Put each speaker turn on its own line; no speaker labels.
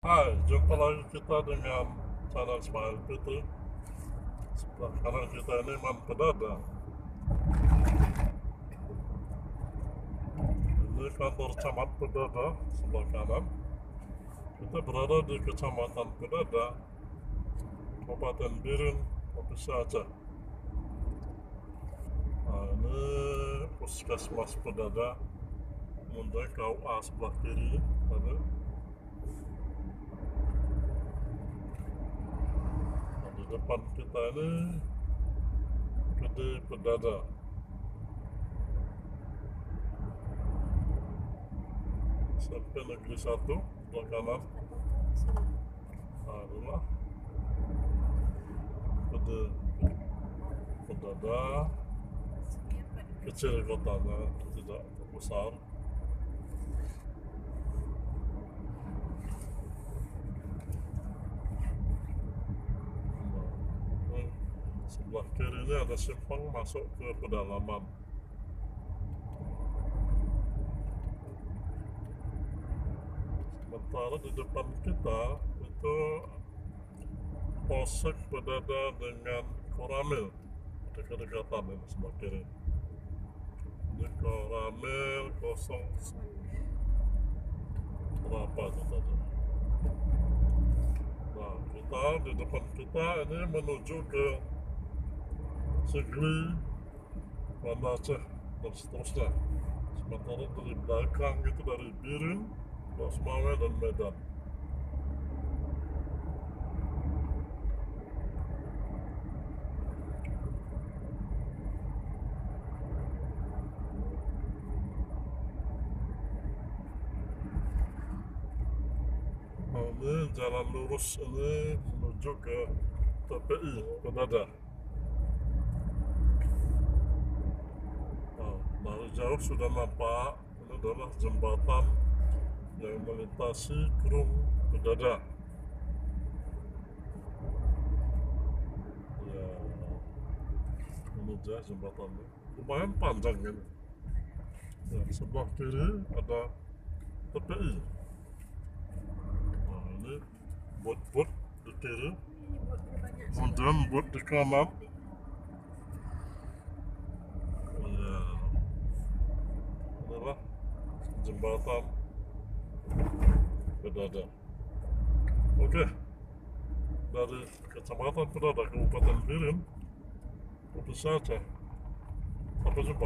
Hai, jumpa lagi kita dengan channel Smile Putri. Sebelah kanan kita ini Peudada. Ini kantor Camat Peudada, sebelah kanan. Kita berada di Kecamatan Peudada, Kabupaten Bireuen, Provinsi Aceh. Nah, ini Puskesmas Peudada, kemudian KUA sebelah kiri ada. Nah, di depan kita ini Gede Peudada. SMP Negeri 1 sebelah kanan. Nah, inilah Gede Peudada, kecil kotanya, tidak besar. Nah, sebelah kiri ini ada simpang masuk ke pedalaman. Sementara di depan kita itu Polsek Peudada dengan Koramil, dekat-dekatan ini sebelah kiri. Ini Koramil 0 berapa itu tadi. Nah, kita di depan kita ini menuju ke Sigli, Banda Aceh dan seterusnya. Sementara dari belakang itu dari Bireuen, Losmawe dan Medan. Nah, ini jalan lurus ini menuju ke TPI Peudada. Nah, dari jauh sudah nampak ini adalah jembatan yang melintasi Kurung Peudada. Ya, ini dia jembatannya. Lumayan panjang ini. Ya, sebelah kiri ada TPI. Nah, ini bot-bot di kiri, kemudian bot di kanan. Ya, inilah jembatan Peudada. Oke, dari Kecamatan Peudada, Kabupaten Bireuen, Provinsi Aceh. Sampai jumpa.